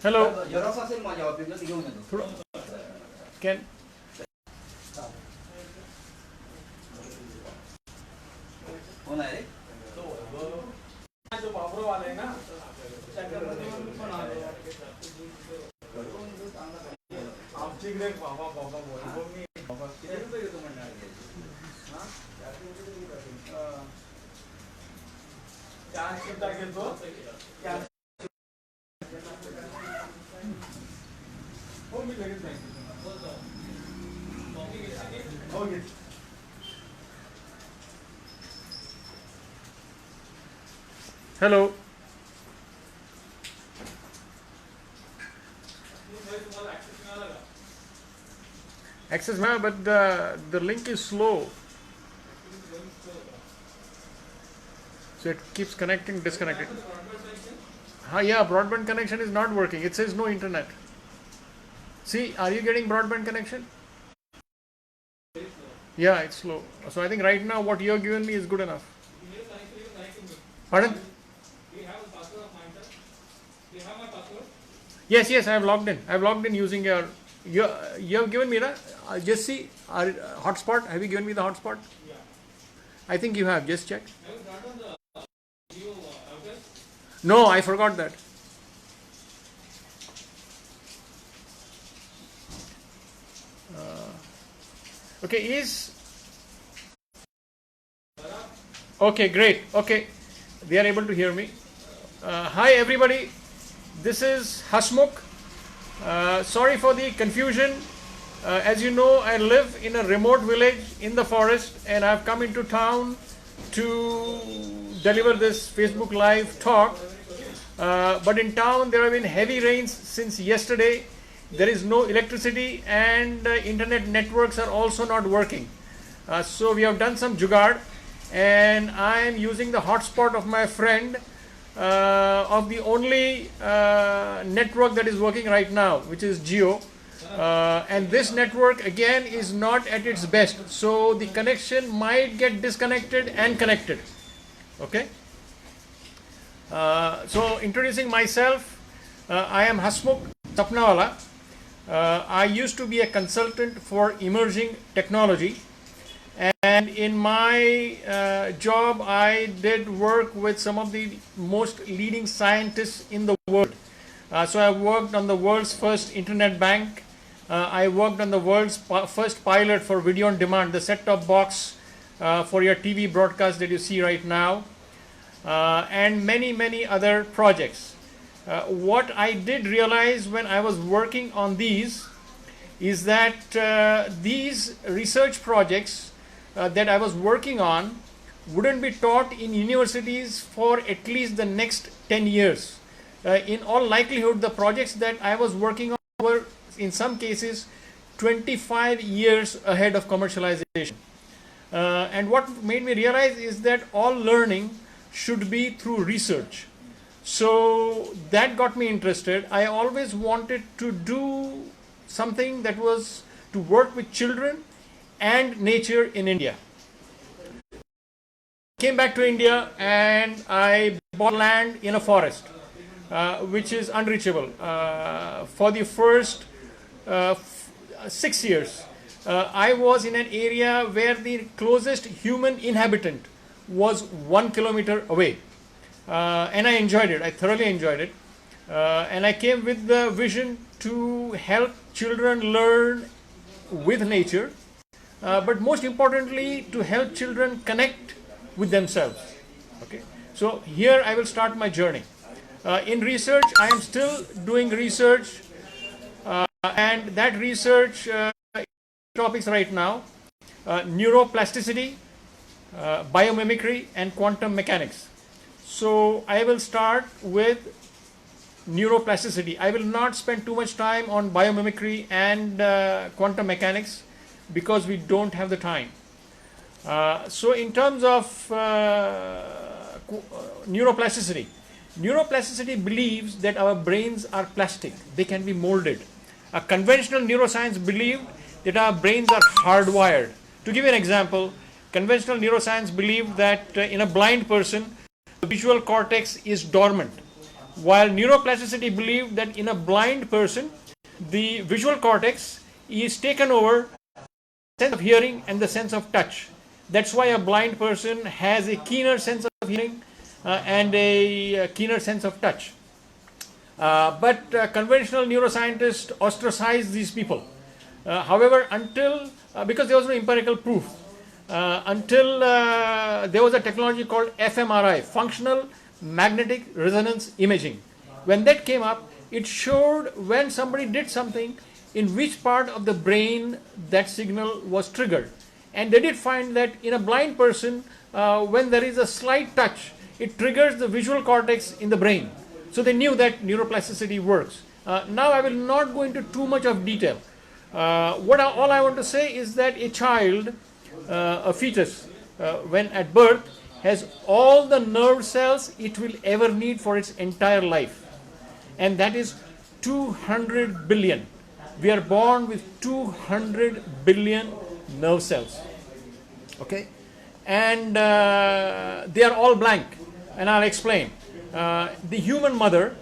Hello. Can Hello. Access now, but the link is slow. So it keeps connecting, disconnecting. Yeah, broadband connection is not working. It says no internet. See, are you getting broadband connection? Yeah, it's slow. So I think right now what you're giving me is good enough. Pardon? Yes, I have logged in. I have logged in using your you have given me just see our hotspot. Have you given me the hotspot? Yeah. I think you have. Just check. No, I forgot that. Okay, okay, great. Okay, they are able to hear me. Hi everybody, this is Hasmukh. Sorry for the confusion. As you know, I live in a remote village in the forest, and I've come into town to deliver this Facebook Live talk. But in town there have been heavy rains since yesterday. There is no electricity, and internet networks are also not working. So we have done some jugaad, and I am using the hotspot of my friend, of the only network that is working right now, which is Jio. And this network again is not at its best, so the connection might get disconnected and connected. Okay. So introducing myself, I am Hasmukh Sapnawala. I used to be a consultant for emerging technology, and in my job I did work with some of the most leading scientists in the world. So I worked on the world's first internet bank. I worked on the world's first pilot for video on demand, the set-top box for your TV broadcast that you see right now, and many other projects. What I did realize when I was working on these is that these research projects that I was working on wouldn't be taught in universities for at least the next 10 years. In all likelihood, the projects that I was working on were in some cases 25 years ahead of commercialization. And what made me realize is that all learning should be through research. So that got me interested. I always wanted to do something that was to work with children and nature in India. Came back to India and I bought land in a forest, which is unreachable. For the first 6 years, I was in an area where the closest human inhabitant was 1 kilometer away. And I enjoyed it. I thoroughly enjoyed it. And I came with the vision to help children learn with nature, but most importantly, to help children connect with themselves. Okay. So here I will start my journey. In research, I am still doing research, and that research topics right now, neuroplasticity, biomimicry, and quantum mechanics. So I will start with neuroplasticity. I will not spend too much time on biomimicry and quantum mechanics because we don't have the time. So in terms of neuroplasticity, neuroplasticity believes that our brains are plastic. They can be molded. A conventional neuroscience believed that our brains are hardwired. To give you an example, conventional neuroscience believed that in a blind person, the visual cortex is dormant. while neuroplasticity believed that in a blind person, the visual cortex is taken over the sense of hearing and the sense of touch. That's why a blind person has a keener sense of hearing and a keener sense of touch. But conventional neuroscientists ostracize these people. However, because there was no empirical proof, until there was a technology called fMRI, functional magnetic resonance imaging. When that came up, it showed when somebody did something, in which part of the brain that signal was triggered. And they did find that in a blind person, when there is a slight touch, it triggers the visual cortex in the brain. So they knew that neuroplasticity works. Now I will not go into too much of detail. All I want to say is that a child, a fetus, when at birth, has all the nerve cells it will ever need for its entire life. And that is 200 billion. We are born with 200 billion nerve cells. Okay? And they are all blank. And I'll explain. The human mother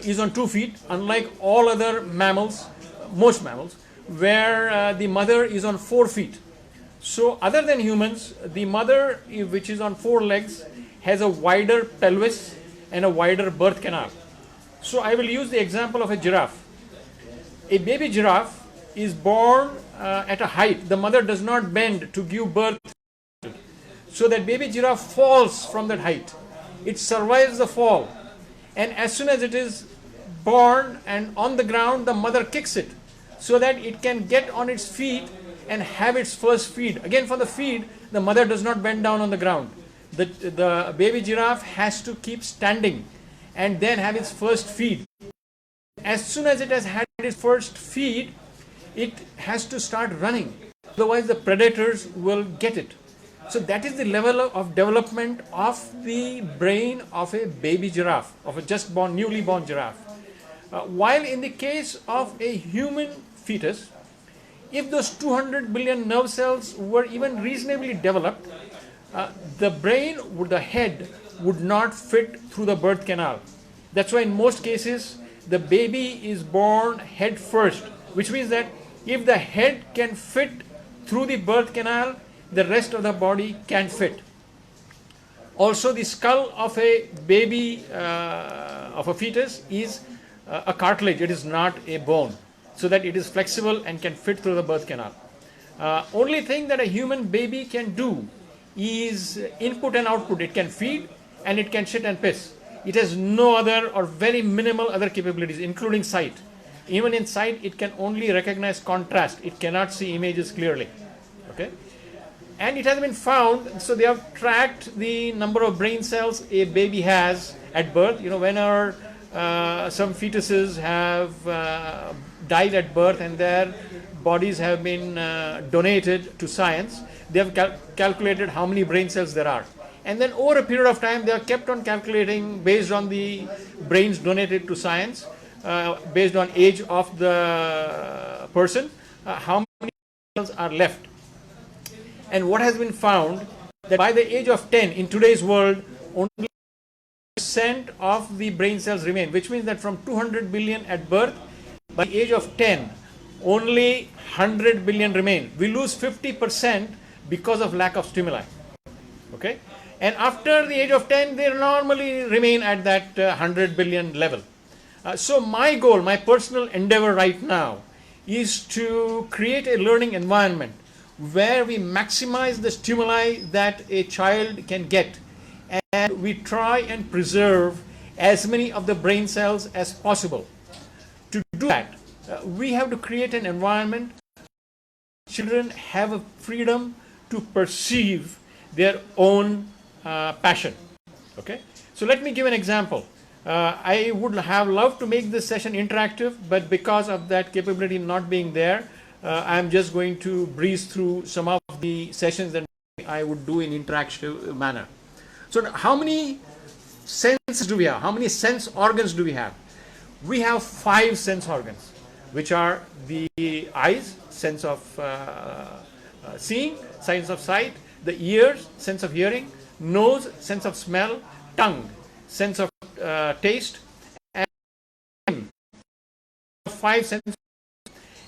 is on 2 feet, unlike all other mammals, most mammals, where the mother is on 4 feet. So other than humans, the mother, which is on 4 legs, has a wider pelvis and a wider birth canal. So I will use the example of a giraffe. A baby giraffe is born at a height. The mother does not bend to give birth. So that baby giraffe falls from that height. It survives the fall. And as soon as it is born and on the ground, the mother kicks it so that it can get on its feet and have its first feed. Again, for the feed, the mother does not bend down on the ground. The baby giraffe has to keep standing and then have its first feed. As soon as it has had its first feed, it has to start running. Otherwise, the predators will get it. So that is the level of development of the brain of a baby giraffe, of a just born, newly born giraffe. While in the case of a human fetus, if those 200 billion nerve cells were even reasonably developed, the brain, the head, would not fit through the birth canal. That's why in most cases, the baby is born head first, which means that if the head can fit through the birth canal, the rest of the body can fit. Also, the skull of a baby, of a fetus, is a cartilage. It is not a bone, so that it is flexible and can fit through the birth canal. Only thing that a human baby can do is input and output. It can feed and it can shit and piss. It has no other or very minimal other capabilities, including sight. Even in sight, it can only recognize contrast. It cannot see images clearly. Okay? And it has been found, so they have tracked the number of brain cells a baby has at birth. You know, whenever some fetuses have died at birth and their bodies have been donated to science, they have calculated how many brain cells there are. And then over a period of time, they have kept on calculating based on the brains donated to science, based on age of the person, how many cells are left. And what has been found, that by the age of 10, in today's world, only % of the brain cells remain, which means that from 200 billion at birth, by the age of 10, only 100 billion remain. We lose 50% because of lack of stimuli. Okay? And after the age of 10, they normally remain at that 100 billion level. So my goal, my personal endeavor right now, is to create a learning environment where we maximize the stimuli that a child can get, and we try and preserve as many of the brain cells as possible. To do that, we have to create an environment where children have a freedom to perceive their own passion. Okay? So let me give an example. I would have loved to make this session interactive, but because of that capability not being there, I'm just going to breeze through some of the sessions that I would do in interactive manner. So how many senses do we have? How many sense organs do we have? We have 5 sense organs, which are the eyes, sense of seeing, sense of sight, the ears, sense of hearing, nose, sense of smell, tongue, sense of taste, 5 sense,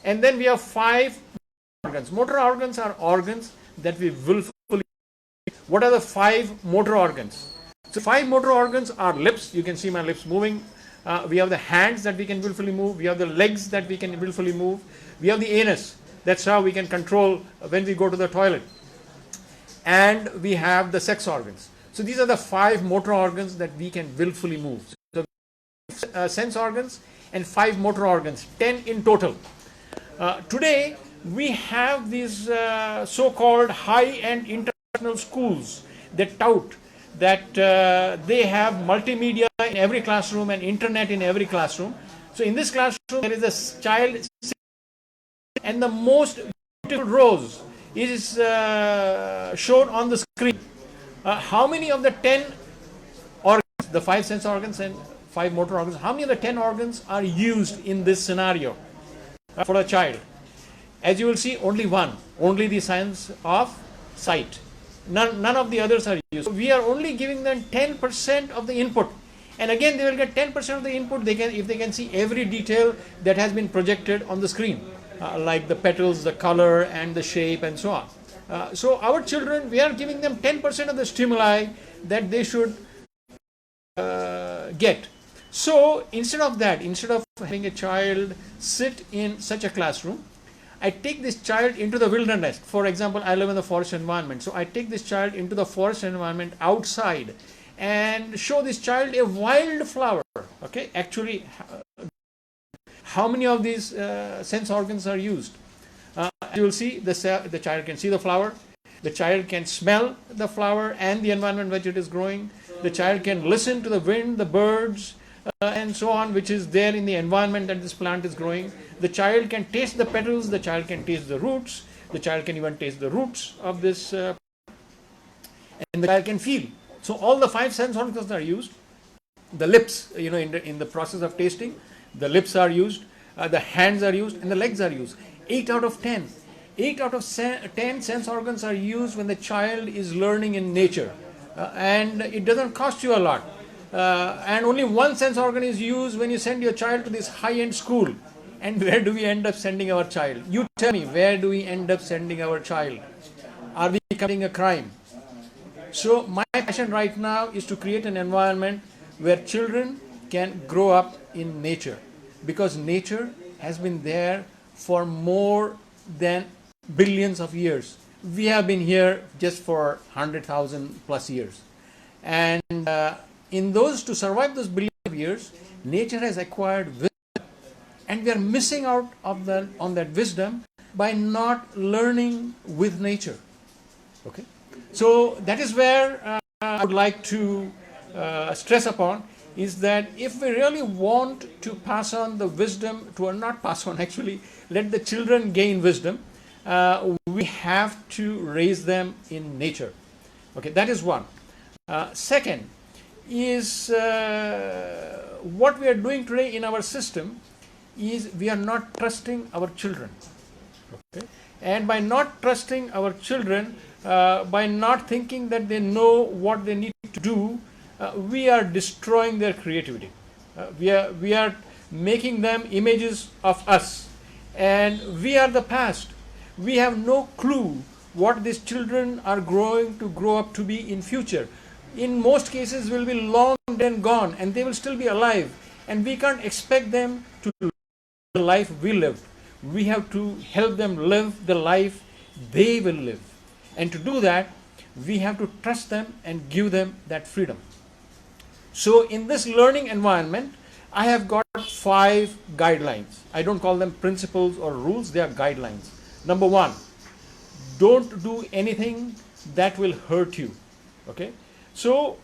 and then we have 5 organs. Motor organs are organs that we willfully. What are the 5 motor organs? So 5 motor organs are lips. You can see my lips moving. We have the hands that we can willfully move. We have the legs that we can willfully move. We have the anus. That's how we can control when we go to the toilet. And we have the sex organs. So these are the 5 motor organs that we can willfully move. So sense organs and 5 motor organs, 10 in total. Today we have these so-called high-end international schools that tout that they have multimedia in every classroom and internet in every classroom. So in this classroom there is a child, and the most beautiful rose is shown on the screen. How many of the 10 organs, the 5 sense organs and 5 motor organs, how many of the 10 organs are used in this scenario for a child? As you will see, only one, only the sense of sight. None of the others are used. So we are only giving them 10% of the input, and again they will get 10% of the input if they can see every detail that has been projected on the screen, like the petals, the color and the shape and so on. So our children, we are giving them 10% of the stimuli that they should get. So instead of having a child sit in such a classroom, I take this child into the wilderness. For example, I live in the forest environment. So I take this child into the forest environment outside and show this child a wild flower. Okay, actually, how many of these sense organs are used? You will see the child can see the flower. The child can smell the flower and the environment which it is growing. The child can listen to the wind, the birds, and so on, which is there in the environment that this plant is growing. The child can taste the petals, the child can taste the roots, the child can even taste the roots of this, and the child can feel. So all the 5 sense organs are used. The lips, in the process of tasting, the lips are used, the hands are used, and the legs are used. 8 out of 10. 8 out of 10 sense organs are used when the child is learning in nature, and it doesn't cost you a lot. And only 1 sense organ is used when you send your child to this high-end school. And where do we end up sending our child? You tell me, where do we end up sending our child? Are we committing a crime? So my passion right now is to create an environment where children can grow up in nature, because nature has been there for more than billions of years. We have been here just for 100,000 plus years. And to survive those billions of years, nature has acquired wisdom, and we are missing out on that wisdom by not learning with nature. Okay, so that is where I would like to stress upon, is that if we really want to pass on the wisdom, not pass on actually, let the children gain wisdom, we have to raise them in nature. Okay, that is one. Second is what we are doing today in our system is we are not trusting our children. Okay? And by not trusting our children, by not thinking that they know what they need to do, we are destroying their creativity. We are making them images of us, and we are the past. We have no clue what these children are going to grow up to be in future. In most cases will be long dead and gone, and they will still be alive, and we can't expect them to live the life we lived. We have to help them live the life they will live, and to do that we have to trust them and give them that freedom. So in this learning environment, I have got 5 guidelines. I don't call them principles or rules, they are guidelines. Number 1, don't do anything that will hurt you. Okay, so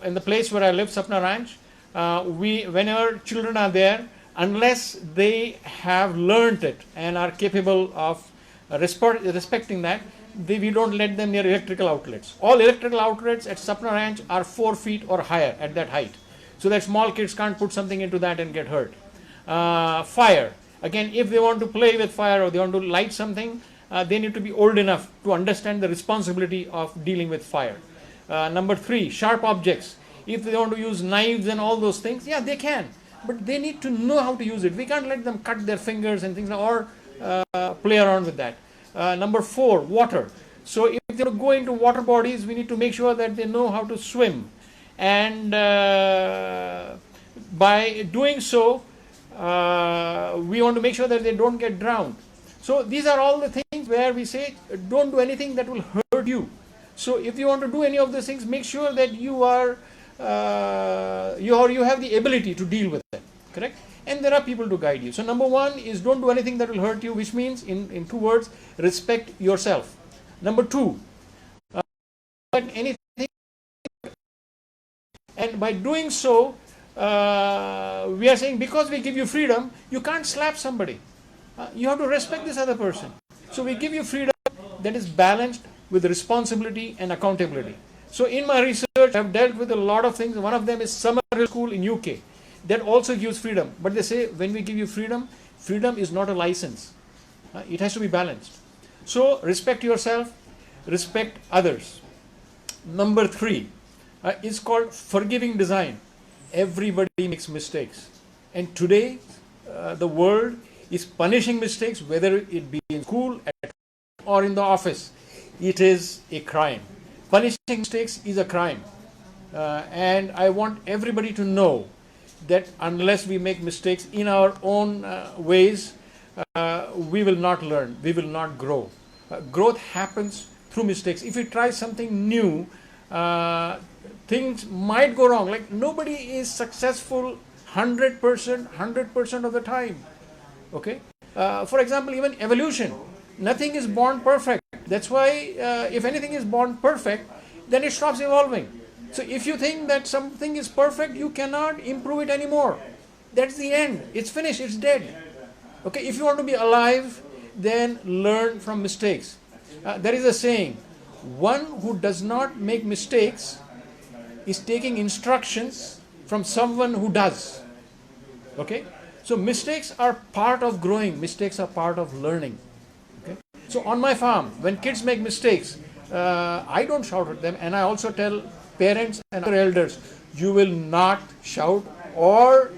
in the place where I live, Sapna Ranch, whenever children are there, unless they have learned it and are capable of respecting that, we don't let them near electrical outlets. All electrical outlets at Sapna Ranch are 4 feet or higher, at that height, so that small kids can't put something into that and get hurt. Fire, again, if they want to play with fire or they want to light something, they need to be old enough to understand the responsibility of dealing with fire. Number 3, sharp objects. If they want to use knives and all those things, yeah, they can. but they need to know how to use it. We can't let them cut their fingers and things, or play around with that. Number 4, water. So if they go into water bodies, we need to make sure that they know how to swim, and by doing so, we want to make sure that they don't get drowned. So these are all the things where we say don't do anything that will hurt you. So if you want to do any of these things, make sure that you are you have the ability to deal with them, correct? And there are people to guide you. So number 1 is don't do anything that will hurt you, which means in 2 words, respect yourself. Number 2, anything, and by doing so, we are saying because we give you freedom, you can't slap somebody. You have to respect this other person. So we give you freedom that is balanced with responsibility and accountability. So in my research, I've dealt with a lot of things. One of them is Summerhill School in UK. That also gives freedom. But they say when we give you freedom, freedom is not a license. It has to be balanced. So respect yourself, respect others. Number 3 is called forgiving design. Everybody makes mistakes. And today, the world is punishing mistakes, whether it be in school or in the office. It is a crime. Punishing mistakes is a crime. And I want everybody to know that unless we make mistakes in our own ways, we will not learn, we will not grow. Growth happens through mistakes. If you try something new, things might go wrong. Like nobody is successful 100% of the time. Okay. For example, even evolution, nothing is born perfect. That's why if anything is born perfect, then it stops evolving. So if you think that something is perfect, you cannot improve it anymore. That's the end. It's finished. It's dead. Okay. If you want to be alive, then learn from mistakes. There is a saying, one who does not make mistakes is taking instructions from someone who does. Okay. So mistakes are part of growing. Mistakes are part of learning. Okay. So on my farm, when kids make mistakes, I don't shout at them, and I also tell parents and other elders, you will not shout or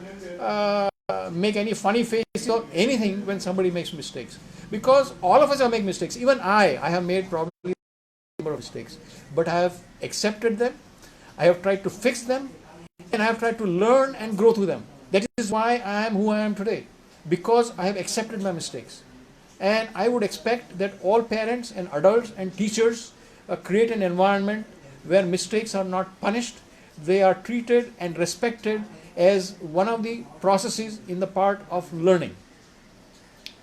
make any funny faces or anything when somebody makes mistakes, because all of us are making mistakes. Even I have made probably a number of mistakes, but I have accepted them, I have tried to fix them, and I have tried to learn and grow through them. That is why I am who I am today, because I have accepted my mistakes. And I would expect that all parents and adults and teachers create an environment where mistakes are not punished, they are treated and respected as one of the processes in the part of learning.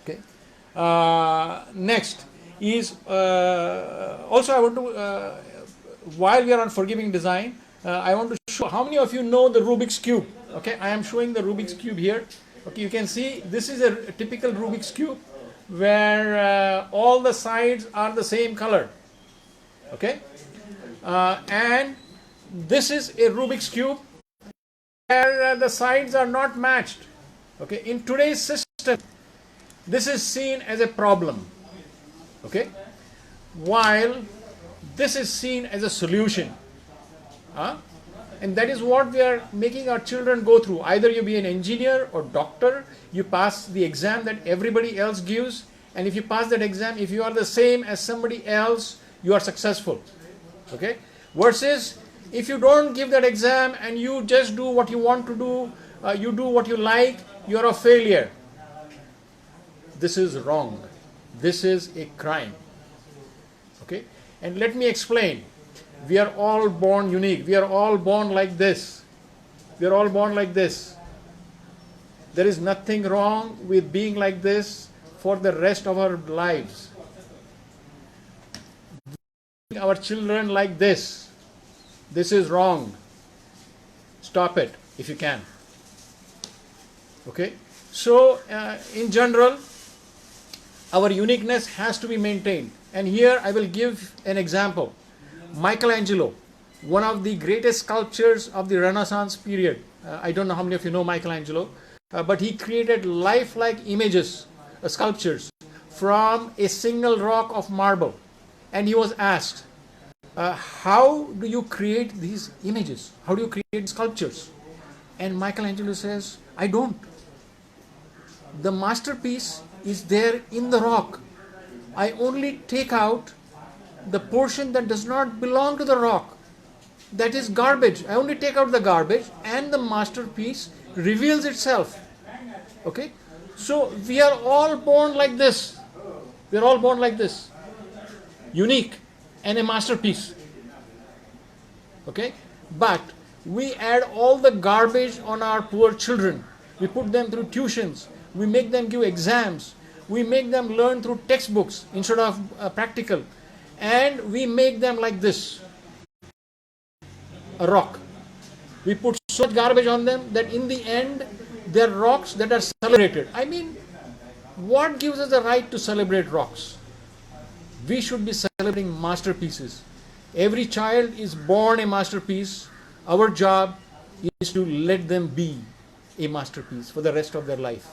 Okay. Next is also I want to, while we are on forgiving design, I want to show how many of you know the Rubik's Cube. Okay, I am showing the Rubik's Cube here. Okay, you can see this is a typical Rubik's Cube where all the sides are the same color. Okay, and this is a Rubik's Cube where the sides are not matched. Okay, in today's system, this is seen as a problem. Okay, while this is seen as a solution. And that is what we are making our children go through. Either you be an engineer or doctor, you pass the exam that everybody else gives, and if you pass that exam, if you are the same as somebody else, you are successful. Okay? Versus if you don't give that exam and you just do what you want to do, you do what you like, you are a failure. This is wrong. This is a crime. Okay? And let me explain. We are all born unique. We are all born like this. We are all born like this. There is nothing wrong with being like this for the rest of our lives. Our children like this. This is wrong. Stop it if you can. Okay? So, in general, our uniqueness has to be maintained. And here I will give an example. Michelangelo, one of the greatest sculptors of the Renaissance period. I don't know how many of you know Michelangelo, but he created lifelike images, sculptures, from a single rock of marble. And he was asked, how do you create these images? How do you create sculptures? And Michelangelo says, I don't. The masterpiece is there in the rock. I only take out the portion that does not belong to the rock. That is garbage. I only take out the garbage and the masterpiece reveals itself. Okay? So we are all born like this. We are all born like this. Unique and a masterpiece. Okay? But we add all the garbage on our poor children. We put them through tuitions. We make them give exams. We make them learn through textbooks instead of practical. And we make them like this. A rock. We put so much garbage on them that in the end, they're rocks that are celebrated. I mean, what gives us the right to celebrate rocks? We should be celebrating masterpieces. Every child is born a masterpiece. Our job is to let them be a masterpiece for the rest of their life.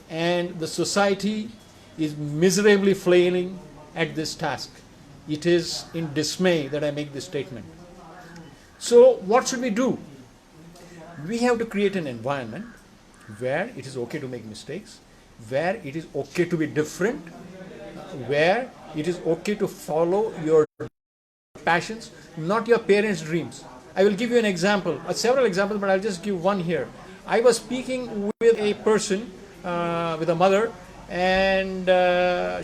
And the society is miserably flailing at this task. It is in dismay that I make this statement. So what should we do? We have to create an environment where it is okay to make mistakes, where it is okay to be different, where it is okay to follow your passions, not your parents' dreams. I will give you an example, several examples, but I'll just give one here. I was speaking with a person, with a mother, and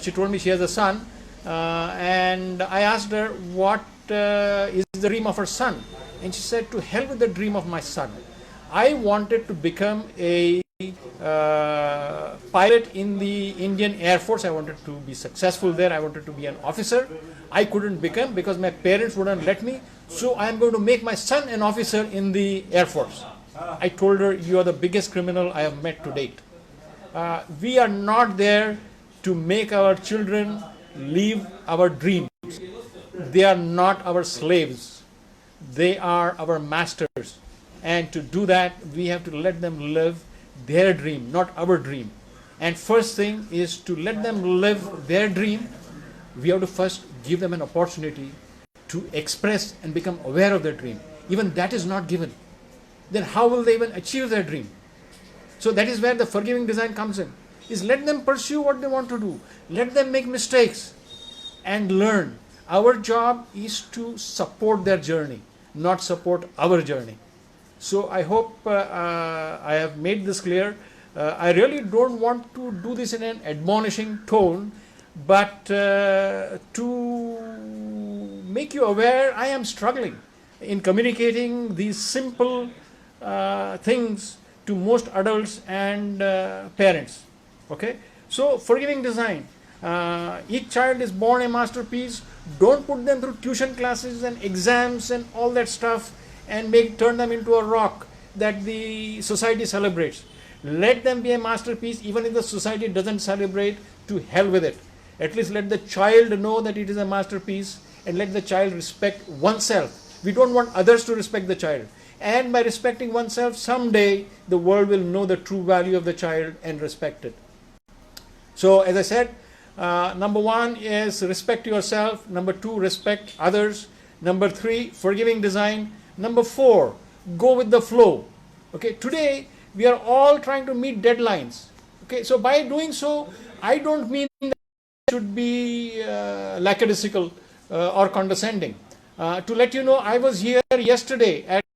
she told me she has a son, and I asked her what is the dream of her son, and she said, to hell with the dream of my son. I wanted to become a pilot in the Indian Air Force. I wanted to be successful there. I wanted to be an officer. I couldn't become because my parents wouldn't let me. So I am going to make my son an officer in the Air Force. I told her, you are the biggest criminal I have met to date. We are not there to make our children live our dreams. They are not our slaves. They are our masters. And to do that, we have to let them live their dream, not our dream. And first thing is to let them live their dream. We have to first give them an opportunity to express and become aware of their dream. Even that is not given. Then how will they even achieve their dream? So that is where the forgiving design comes in. Is let them pursue what they want to do. Let them make mistakes and learn. Our job is to support their journey, not support our journey. So I hope I have made this clear. I really don't want to do this in an admonishing tone, but to make you aware, I am struggling in communicating these simple things to most adults and parents. Okay, so forgiving design. Each child is born a masterpiece. Don't put them through tuition classes and exams and all that stuff and turn them into a rock that the society celebrates. Let them be a masterpiece, even if the society doesn't celebrate. To hell with it. At least let the child know that it is a masterpiece, and let the child respect oneself. We don't want others to respect the child. And by respecting oneself, someday the world will know the true value of the child and respect it. So as I said, number one is respect yourself. Number two, respect others. Number three, forgiving design. Number four, go with the flow. Okay, today we are all trying to meet deadlines. Okay, so by doing so, I don't mean that it should be lackadaisical or condescending. To let you know, I was here yesterday at